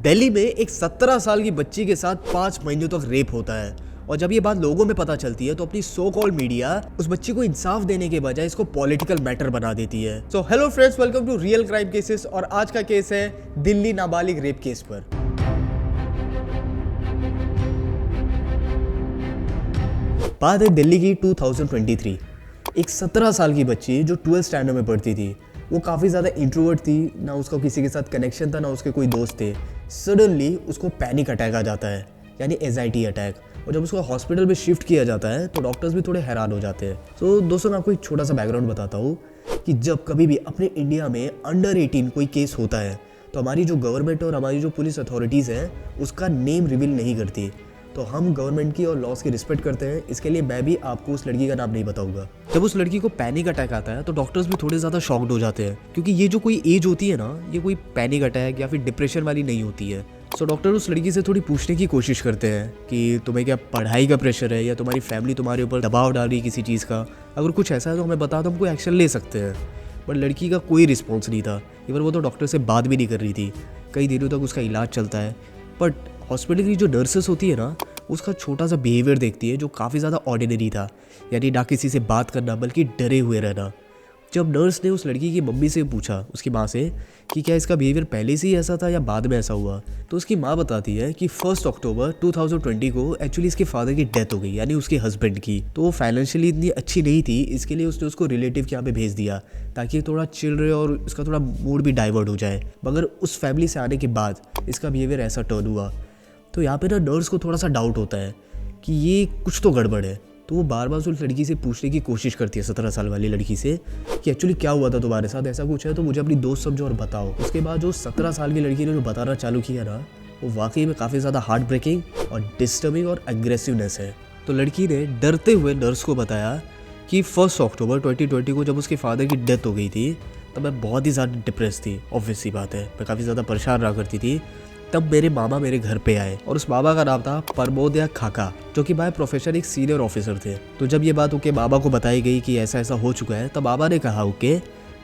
दिल्ली में एक 17 साल की बच्ची के साथ 5 महीनों तक रेप होता है और जब ये बात लोगों में पता चलती है तो अपनी सो कॉल्ड मीडिया उस बच्ची को इंसाफ देने के बजाय इसको पॉलिटिकल मैटर बना देती है। So hello friends, welcome to real crime cases और आज का केस है दिल्ली नाबालिग रेप केस पर। बात है दिल्ली की 2023। एक 17 साल की बच्ची जो 12th स्टैंडर्ड में पढ़ती थी, वो काफ़ी ज़्यादा इंट्रोवर्ट थी, ना उसका किसी के साथ कनेक्शन था, ना उसके कोई दोस्त थे। सडनली उसको पैनिक अटैक आ जाता है, यानी एंजाइटी अटैक। और जब उसको हॉस्पिटल में शिफ्ट किया जाता है तो डॉक्टर्स भी थोड़े हैरान हो जाते हैं। तो दोस्तों, मैं आपको एक छोटा सा बैकग्राउंड बताता हूँ कि जब कभी भी अपने इंडिया में अंडर 18 कोई केस होता है तो हमारी जो गवर्नमेंट और हमारी जो पुलिस अथॉरिटीज़ हैं उसका नेम रिवील नहीं करती। तो हम गवर्नमेंट की और लॉस की रिस्पेक्ट करते हैं, इसके लिए मैं भी आपको उस लड़की का नाम नहीं बताऊंगा। जब उस लड़की को पैनिक अटैक आता है तो डॉक्टर्स भी थोड़े ज़्यादा शॉक्ड हो जाते हैं, क्योंकि ये जो कोई एज होती है ना, ये कोई पैनिक अटैक या फिर डिप्रेशन वाली नहीं होती है। सो डॉक्टर उस लड़की से थोड़ी पूछने की कोशिश करते हैं कि तुम्हें क्या पढ़ाई का प्रेशर है या तुम्हारी फैमिली तुम्हारे ऊपर दबाव डाल रही है किसी चीज़ का। अगर कुछ ऐसा है तो हमें बता दो, हम कोई एक्शन ले सकते हैं। बट लड़की का कोई रिस्पॉन्स नहीं था। इवन वो तो डॉक्टर से बात भी नहीं कर रही थी। कई दिनों तक उसका इलाज चलता है। बट हॉस्पिटल की जो नर्सेस होती है ना, उसका छोटा सा बिहेवियर देखती है जो काफ़ी ज़्यादा ऑर्डिनरी था, यानी ना किसी से बात करना बल्कि डरे हुए रहना। जब नर्स ने उस लड़की की मम्मी से पूछा, उसकी माँ से, कि क्या इसका बिहेवियर पहले से ही ऐसा था या बाद में ऐसा हुआ, तो उसकी माँ बताती है कि 1 अक्टूबर 2020 को एक्चुअली इसके फादर की डेथ हो गई, यानी उसके हस्बैंड की। तो वो फाइनेंशियली इतनी अच्छी नहीं थी, इसके लिए उसने उसको रिलेटिव के यहाँ पे भेज दिया ताकि थोड़ा चिल रहे और इसका थोड़ा मूड भी डाइवर्ट हो जाए। मगर उस फैमिली से आने के बाद इसका बिहेवियर ऐसा टर्न हुआ। तो यहाँ पे ना नर्स को थोड़ा सा डाउट होता है कि ये कुछ तो गड़बड़ है। तो वो बार बार उस लड़की से पूछने की कोशिश करती है, 17 साल वाली लड़की से, कि एक्चुअली क्या हुआ था तुम्हारे साथ, ऐसा कुछ है तो मुझे अपनी दोस्त समझो और बताओ। उसके बाद जो 17 साल की लड़की ने जो बताना चालू किया ना, वो वाकई में काफ़ी ज़्यादा हार्ट ब्रेकिंग और डिस्टर्बिंग और एग्रेसिवनेस है। तो लड़की ने डरते हुए नर्स को बताया कि 1 अक्टूबर 2020 को जब उसके फादर की डेथ हो गई थी तब मैं बहुत ही ज़्यादा डिप्रेस थी। ऑब्वियस सी बात है, मैं काफ़ी ज़्यादा परेशान रहा करती थी। तब मेरे मामा मेरे घर पे आए और उस मामा का नाम था प्रमोदया खाका, जो कि बाय प्रोफेशन एक सीनियर ऑफिसर थे। तो जब ये बात उनके बाबा को बताई गई कि ऐसा ऐसा हो चुका है, तब बाबा ने कहा ओके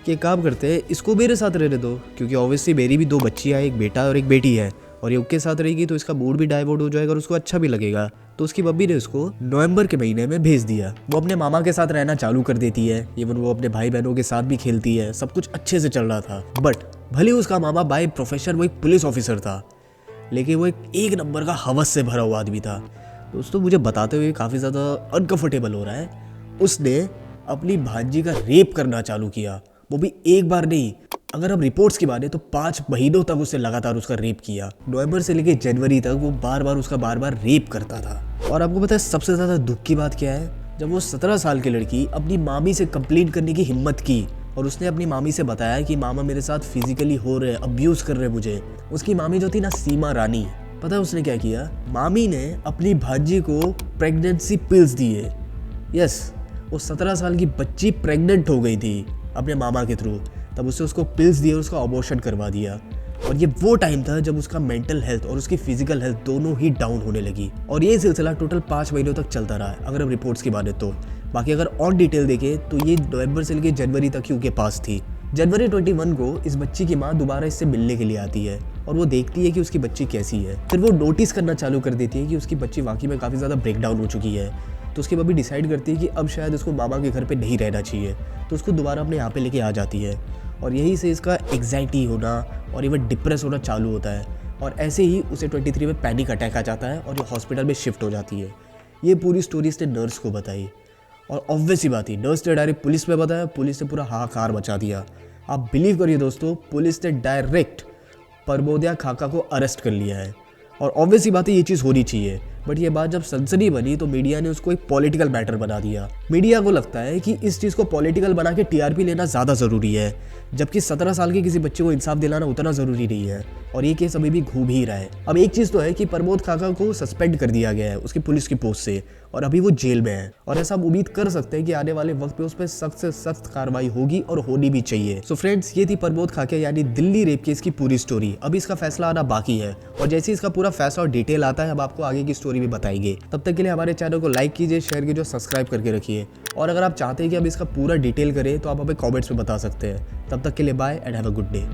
कि एक काम करते हैं, इसको मेरे साथ रहने दो, क्योंकि ऑब्वियसली मेरी भी 2 बच्चियाँ, एक बेटा और एक बेटी है, और ये उनके साथ रहेगी तो इसका मूड भी डाइवर्ट हो जाएगा और उसको अच्छा भी लगेगा। तो उसकी मम्मी ने उसको नवंबर के महीने में भेज दिया। वो अपने मामा के साथ रहना चालू कर देती है। इवन वो अपने भाई बहनों के साथ भी खेलती है। सब कुछ अच्छे से चल रहा था। बट भले उसका मामा बाय प्रोफेशन वो एक पुलिस ऑफिसर था, लेकिन वो एक नंबर का हवस से भरा हुआ आदमी था। दोस्तों, मुझे बताते हुए काफ़ी ज़्यादा अनकंफर्टेबल हो रहा है। उसने अपनी भांजी का रेप करना चालू किया, वो भी एक बार नहीं। अगर हम रिपोर्ट्स की माने तो 5 महीनों तक उसने लगातार उसका रेप किया। नवंबर से लेकर जनवरी तक वो बार बार रेप करता था। और आपको पता है सबसे ज़्यादा दुख की बात क्या है? जब वो 17 साल की लड़की अपनी मामी से कंप्लेंट करने की हिम्मत की और उसने अपनी मामी से बताया कि मामा मेरे साथ फिजिकली हो रहे, अब्यूज़ कर रहे मुझे। उसकी मामी जो थी ना, सीमा रानी, पता है उसने क्या किया? मामी ने अपनी भांजी को प्रेगनेंसी पिल्स दिए। यस, वो 17 साल की बच्ची प्रेग्नेंट हो गई थी अपने मामा के थ्रू। तब उसको पिल्स दिए और उसका अबॉर्शन करवा दिया। और ये वो टाइम था जब उसका मेंटल हेल्थ और उसकी फिजिकल हेल्थ दोनों ही डाउन होने लगी। और ये सिलसिला टोटल 5 महीनों तक चलता रहा है, अगर हम रिपोर्ट्स की माने तो। बाकी अगर और डिटेल देखें तो ये नवंबर से लेकर जनवरी तक ही उनके पास थी। जनवरी 21 को इस बच्ची की माँ दोबारा इससे मिलने के लिए आती है और वो देखती है कि उसकी बच्ची कैसी है। फिर वो नोटिस करना चालू कर देती है कि उसकी बच्ची वाकई में काफ़ी ज़्यादा ब्रेकडाउन हो चुकी है। तो उसकी मम्मी डिसाइड करती है कि अब शायद उसको मामा के घर पे नहीं रहना चाहिए, तो उसको दोबारा अपने यहाँ पे लेके आ जाती है। और यहीं से इसका एग्जाइटी होना और इवन डिप्रेस होना चालू होता है। और ऐसे ही उसे 23 में पैनिक अटैक आ जाता है और ये हॉस्पिटल में शिफ्ट हो जाती है। ये पूरी स्टोरी इसने नर्स को बताई और ऑब्वियस ही बात ही, नर्स ने डायरेक्ट पुलिस में बताया। पुलिस ने पूरा हाहाकार मचा दिया। आप बिलीव करिए दोस्तों, पुलिस ने डायरेक्ट प्रमोदया खाका को अरेस्ट कर लिया है। और ऑब्वियस ही बात है, ये चीज़ होनी चाहिए। बट ये बात जब सनसनी बनी तो मीडिया ने उसको एक पॉलिटिकल मैटर बना दिया। मीडिया को लगता है कि इस चीज़ को पॉलिटिकल बना के टीआरपी लेना ज़्यादा ज़रूरी है, जबकि 17 साल के किसी बच्चे को इंसाफ दिलाना उतना ज़रूरी नहीं है। और ये केस अभी भी घूम ही रहा है। अब एक चीज़ तो है कि प्रमोद खाका को सस्पेंड कर दिया गया है उसकी पुलिस की पोस्ट से, और अभी वो जेल में है। और ऐसा हम उम्मीद कर सकते हैं कि आने वाले वक्त पे उस पर सख्त से सख्त कार्रवाई होगी और होनी भी चाहिए। सो फ्रेंड्स, ये थी प्रमोद खाके यानी दिल्ली रेप केस की पूरी स्टोरी। अभी इसका फैसला आना बाकी है और जैसे इसका पूरा फैसला और डिटेल आता है, हम आपको आगे की स्टोरी भी बताएंगे। तब तक के लिए हमारे चैनल को लाइक कीजिए, शेयर कीजिए, सब्सक्राइब करके रखिए। और अगर आप चाहते हैं कि हम इसका पूरा डिटेल करें तो आप हमें कॉमेंट्स में बता सकते हैं। तब तक के लिए bye and have a good day.